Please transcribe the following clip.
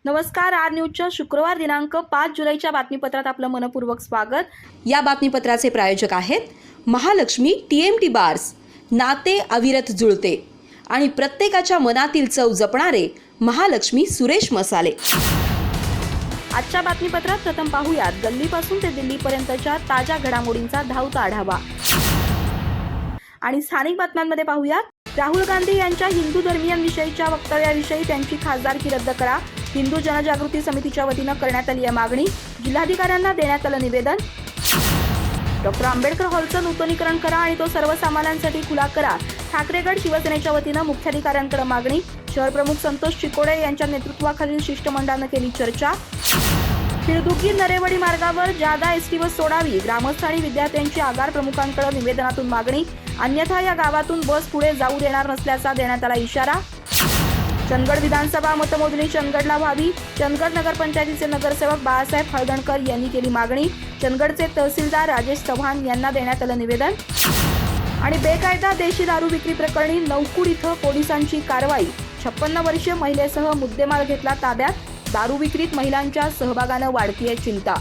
नमस्कार, आर न्यूजच्या शुक्रवार दिनांक 5 जुलैच्या बातमीपत्रात आपलं मनपूर्वक स्वागत। या बातमीपत्राचे प्रायोजक आहेत महालक्ष्मी TMT बार्स, नाते अविरत जुळते आणि प्रत्येकाच्या मनातील चव जपणारे महालक्ष्मी सुरेश मसाले। आजच्या बातमीपत्रात प्रथम पाहूयात गल्लीपासून ते दिल्लीपर्यंतच्या ताज्या घडामोडींचा धावता आढावा आणि स्थानिक बातम्यांमध्ये पाहूयात राहुल गांधी यांच्या हिंदू धर्मीयांविषयीच्या वक्तव्याविषयी त्यांची खासदारकी रद्द करा। हिंदू जनजागृती समितीच्या वतीनं करण्यात आली आहे मागणी। जिल्हाधिकाऱ्यांना देण्यात आलं निवेदन। डॉक्टर आंबेडकर हॉलचं नूतनीकरण करा आणि तो सर्वसामान्यांसाठी खुला करा। ठाकरेगड शिवसेनेच्या वतीनं मुख्याधिकाऱ्यांकडे मागणी। शहर प्रमुख संतोष चिकोडे यांच्या नेतृत्वाखालील शिष्टमंडळानं केली चर्चा। खिळदुगी नरेवडी मार्गावर जादा एसटी बस सोडावी। ग्रामस्थ आणि विद्यार्थ्यांची आगार प्रमुखांकडे निवेदनातून मागणी। अन्यथा या गावातून बस पुढे जाऊ देणार नसल्याचा देण्यात आला इशारा। चंदगड विधानसभा मतमोजणी चंदगडला व्हावी। चंदगड नगरपंचायतीचे नगरसेवक बाळासाहेब हळदणकर यांनी केली मागणी। चंदगडचे तहसीलदार राजेश चव्हाण यांना देण्यात आलं निवेदन। आणि बेकायदा देशी दारू विक्री प्रकरणी नौकुड इथं पोलिसांची कारवाई। 56 वर्षीय महिलेसह मुद्देमाल घेतला ताब्यात। दारू विक्रीत महिलांच्या सहभागानं वाढतीये चिंता।